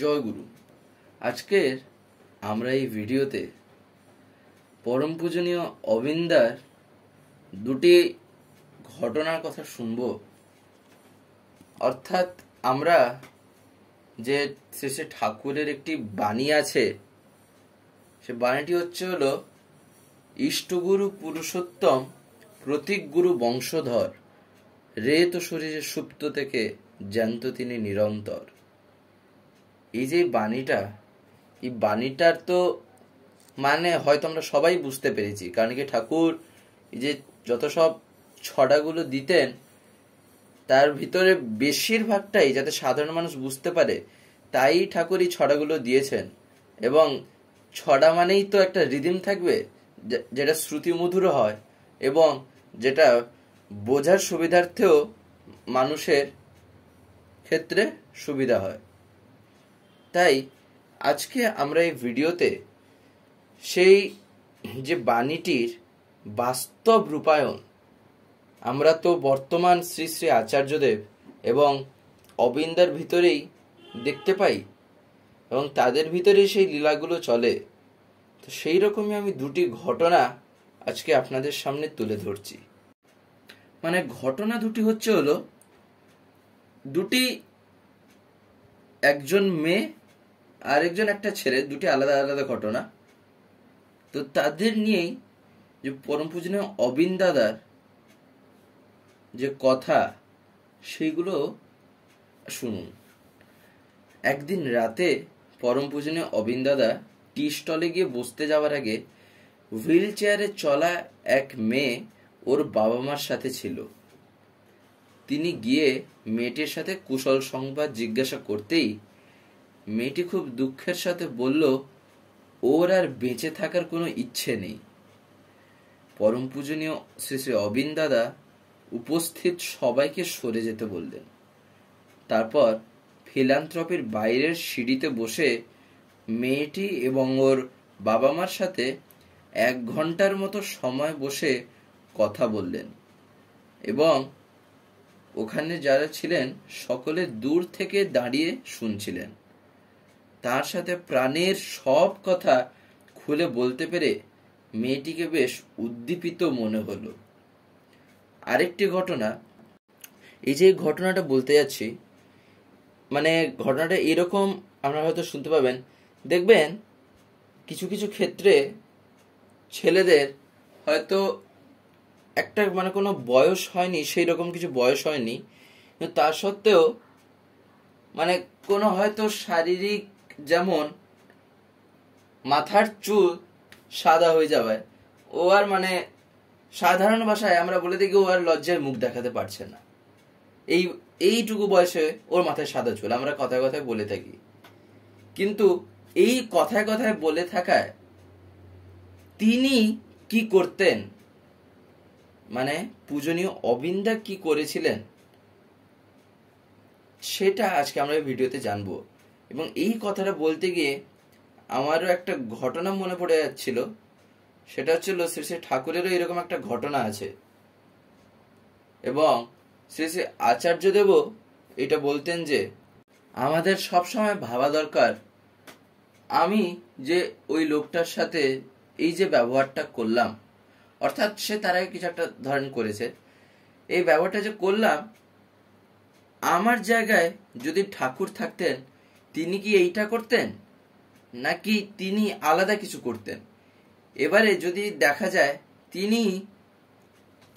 জয় গুরু। আজকের আমরা এই ভিডিওতে পরম পূজনীয় অবিন্দার দুটি ঘটনার কথা শুনব। অর্থাৎ আমরা যে শ্রী শ্রী ঠাকুরের একটি বাণী আছে, সে বাণীটি হলো ইষ্টগুরু পুরুষোত্তম প্রতীক গুরু বংশধর, রে তো শরীরে সুপ্ত থেকে জ্যান্ত তিনি নিরন্তর। এই যে বাণীটা, এই বাণীটার তো মানে হয়তো আমরা সবাই বুঝতে পেরেছি, কারণ কি ঠাকুর এই যে যত সব ছড়াগুলো দিতেন তার ভিতরে বেশিরভাগটাই যাতে সাধারণ মানুষ বুঝতে পারে তাই ঠাকুর এই ছড়াগুলো দিয়েছেন। এবং ছড়া মানেই তো একটা রিদিম থাকবে, যেটা শ্রুতিমধুর হয় এবং যেটা বোঝার সুবিধার্থেও মানুষের ক্ষেত্রে সুবিধা হয়। তাই আজকে আমরা এই ভিডিওতে সেই যে বাণীটির বাস্তব রূপায়ণ, আমরা তো বর্তমান শ্রী শ্রী আচার্যদেব এবং অবিন্দার ভিতরেই দেখতে পাই এবং তাদের ভিতরেই সেই লীলাগুলো চলে। তো সেই রকমই আমি দুটি ঘটনা আজকে আপনাদের সামনে তুলে ধরছি। মানে ঘটনা দুটি হলো দুটি, একজন মেয়ে আর একজন একটা ছেলে, দুটি আলাদা আলাদা ঘটনা। তো তাদের নিয়েই যে পরম পূজনীয় অবিন্দাদার যে কথা, সেইগুলো শুনুন। একদিন রাতে পরম পূজনীয় অবিন্দাদা টি স্টলে গিয়ে বসতে যাওয়ার আগে হুইল চেয়ারে চলা এক মেয়ে ওর বাবা মার সাথে ছিল। তিনি গিয়ে মেয়েটির সাথে কুশল সংবাদ জিজ্ঞাসা করতেই মেয়েটি খুব দুঃখের সাথে বলল ওর আর বেঁচে থাকার কোনো ইচ্ছে নেই। পরম পূজনীয় শ্রী শ্রী অবিন্দাদা উপস্থিত সবাইকে সরে যেতে বললেন। তারপর ফিলান্থ্রপির বাইরের সিঁড়িতে বসে মেয়েটি এবং ওর বাবা মার সাথে 1 ঘন্টার মতো সময় বসে কথা বললেন এবং ওখানে যারা ছিলেন সকলে দূর থেকে দাঁড়িয়ে শুনছিলেন। তার সাথে প্রাণের সব কথা খুলে বলতে পেরে মেয়েটিকে বেশ উদ্দীপিত মনে হলো। আরেকটি ঘটনা, এই যে ঘটনাটা বলতে যাচ্ছি, মানে ঘটনাটা এরকম আপনারা হয়তো শুনতে পাবেন। দেখবেন কিছু কিছু ক্ষেত্রে ছেলেদের হয়তো একটা মানে কোনো বয়স হয়নি, সেই রকম কিছু বয়স হয়নি, কিন্তু তা সত্ত্বেও মানে কোনো হয়তো শারীরিক, যেমন মাথার চুল সাদা হয়ে যাবে, ও আর মানে সাধারণ ভাষায় আমরা বলে দেখি ও আর লজ্জায় মুখ দেখাতে পারছে না। এইটুকু বয়সে ওর মাথায় সাদা চুল, আমরা কথায় কথায় বলে থাকি। কিন্তু এই কথায় কথায় বলে থাকায় তিনি কি করতেন, মানে পূজনীয় অবিন্দা কি করেছিলেন, সেটা আজকে আমরা এই ভিডিওতে জানবো। এবং এই কথাটা বলতে গিয়ে আমারও একটা ঘটনা মনে পড়ে যাচ্ছিল। সেটা হচ্ছিল শ্রী শ্রী ঠাকুরেরও এরকম একটা ঘটনা আছে এবং শ্রী শ্রী আচার্যদেবও এটা বলতেন যে আমাদের সবসময় ভাবা দরকার, আমি যে ওই লোকটার সাথে এই যে ব্যবহারটা করলাম, অর্থাৎ সে তার আগে কিছু একটা ধরন করেছে, এই ব্যবহারটা যে করলাম, আমার জায়গায় যদি ঠাকুর থাকতেন তিনি কি এইটা করতেন নাকি তিনি আলাদা কিছু করতেন। এবারে যদি দেখা যায় তিনি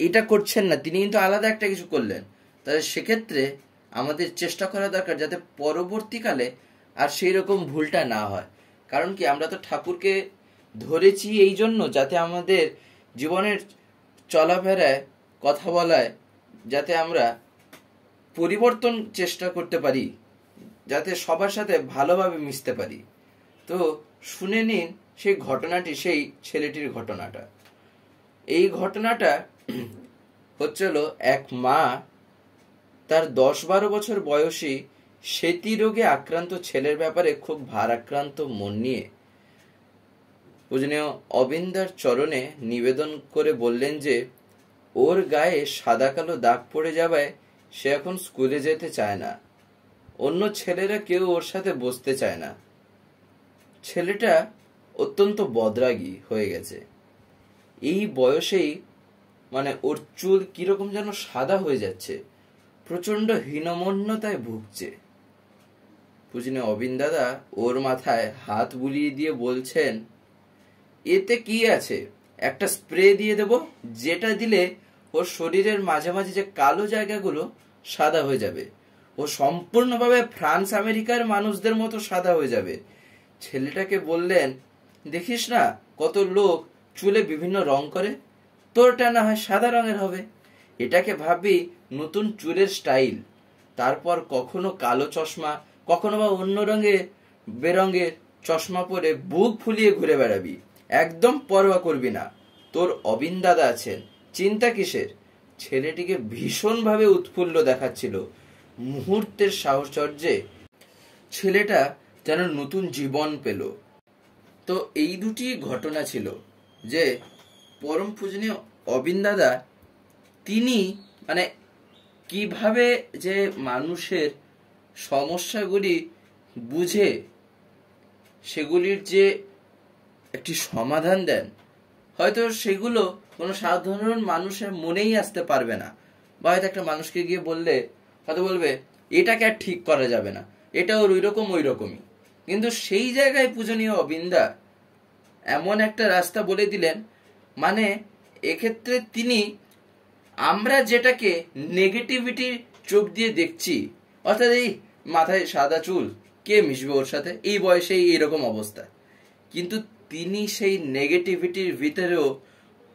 এটা করছেন না, তিনি কিন্তু আলাদা একটা কিছু করলেন, তাহলে সেক্ষেত্রে আমাদের চেষ্টা করা দরকার যাতে পরবর্তীকালে আর সেই রকম ভুলটা না হয়। কারণ কি, আমরা তো ঠাকুরকে ধরেছি এই জন্য যাতে আমাদের জীবনের চলাফেরায়, কথা বলায় যাতে আমরা পরিবর্তন চেষ্টা করতে পারি, যাতে সবার সাথে ভালোভাবে মিশতে পারি। তো শুনে নিন সেই ঘটনাটি, সেই ছেলেটির ঘটনাটা। এই ঘটনাটা হচ্ছিল এক মা তার 10-12 বছর বয়সী সেতী রোগে আক্রান্ত ছেলের ব্যাপারে খুব ভারাক্রান্ত মন নিয়ে পূজনীয় অবিন্দার চরণে নিবেদন করে বললেন যে ওর গায়ে সাদা কালো দাগ পড়ে যাওয়ায় সে এখন স্কুলে যেতে চায় না। অন্য ছেলেরা কেউ ওর সাথে বসতে চায় না। ছেলেটা অত্যন্ত বদরাগী হয়ে গেছে। এই বয়সেই মানে ওর চুল কিরকম যেন সাদা হয়ে যাচ্ছে, প্রচন্ড হীনমন্যতায় ভুগছে। পূজনীয় অবিন দাদা ওর মাথায় হাত বুলিয়ে দিয়ে বলছেন, এতে কি আছে, একটা স্প্রে দিয়ে দেব, যেটা দিলে ওর শরীরের মাঝে মাঝে যে কালো জায়গাগুলো সাদা হয়ে যাবে, ও সম্পূর্ণভাবে ফ্রান্স আমেরিকার মানুষদের মতো সাদা হয়ে যাবে। ছেলেটাকে বললেন, দেখিস না কত লোক চুলে বিভিন্ন রং করে, তোরটা না হয় সাদা রঙের হবে। এটাকে ভাবি নতুন চুলের স্টাইল। তারপর কখনো কালো চশমা, কখনো বা অন্য রঙের বেরঙের চশমা পরে বুক ফুলিয়ে ঘুরে বেড়াবি, একদম পরোয়া করবি না। তোর অবিন দাদা আছেন, চিন্তা কিসের? ছেলেটিকে ভীষণভাবে উৎফুল্ল দেখাচ্ছিল। মুহূর্তের সাহচর্যে ছেলেটা যেন নতুন জীবন পেল। তো এই দুটি ঘটনা ছিল যে পরম পূজনীয় অবিন দাদা তিনি মানে কিভাবে যে মানুষের সমস্যাগুলি বুঝে সেগুলির যে একটি সমাধান দেন, হয়তো সেগুলো কোনো সাধারণ মানুষের মনেই আসতে পারবে না। বা হয়তো একটা মানুষকে গিয়ে বললে হয়তো বলবে এটাকে আর ঠিক করা যাবে না, এটা ওর ওই রকম ওই রকমই। কিন্তু সেই জায়গায় পূজনীয় অবিন্দা এমন একটা রাস্তা বলে দিলেন, মানে এক্ষেত্রে তিনি আমরা যেটাকে নেগেটিভিটির চোখ দিয়ে দেখছি, অর্থাৎ এই মাথায় সাদা চুল, কে মিশবে ওর সাথে, এই বয়সে এইরকম অবস্থা, কিন্তু তিনি সেই নেগেটিভিটির ভিতরেও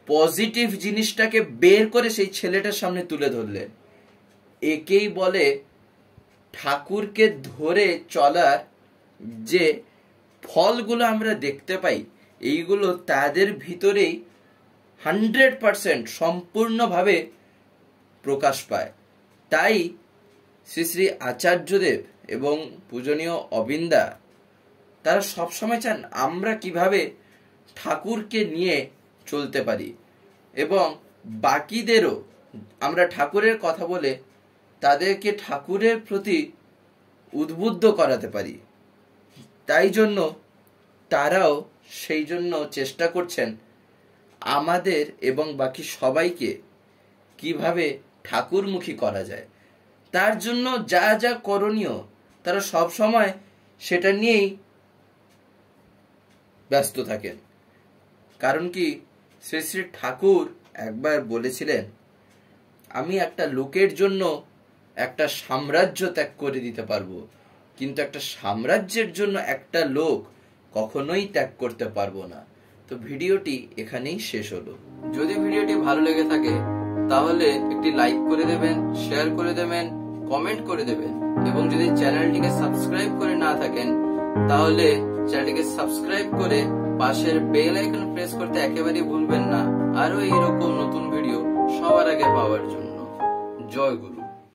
পজিটিভ জিনিসটাকে বের করে সেই ছেলেটার সামনে তুলে ধরলেন। একেই বলে ঠাকুরকে ধরে চলার যে ফলগুলো আমরা দেখতে পাই, এইগুলো তাদের ভিতরেই 100% সম্পূর্ণভাবে প্রকাশ পায়। তাই শ্রী শ্রী আচার্যদেব এবং পূজনীয় অবিন্দা তারা সবসময় চান আমরা কিভাবে ঠাকুরকে নিয়ে চলতে পারি এবং বাকিদেরও আমরা ঠাকুরের কথা বলে তাদেরকে ঠাকুরের প্রতি উদ্বুদ্ধ করাতে পারি। তাই জন্য তারাও সেই জন্য চেষ্টা করছেন আমাদের এবং বাকি সবাইকে কিভাবে ঠাকুরমুখী করা যায়। তার জন্য যা যা করণীয় তারা সব সময় সেটা নিয়েই ব্যস্ত থাকেন। কারণ কি, শ্রী শ্রী ঠাকুর একবার বলেছিলেন, আমি একটা লোকের জন্য একটা সাম্রাজ্য ত্যাগ করে দিতে পারবো, কিন্তু একটা সাম্রাজ্যের জন্য একটা লোক কখনোই ত্যাগ করতে পারবো না। তো ভিডিওটি এখানেই শেষ হলো। যদি ভিডিওটি ভালো লেগে থাকে তাহলে একটি লাইক করে দেবেন, শেয়ার করে দেবেন, কমেন্ট করে দেবেন, এবং যদি চ্যানেলটিকে সাবস্ক্রাইব করে না থাকেন তাহলে চ্যানেলটিকে সাবস্ক্রাইব করে পাশের বেল আইকন প্রেস করতে একেবারেই ভুলবেন না, আরো এইরকম নতুন ভিডিও সবার আগে পাওয়ার জন্য। জয় গুরু।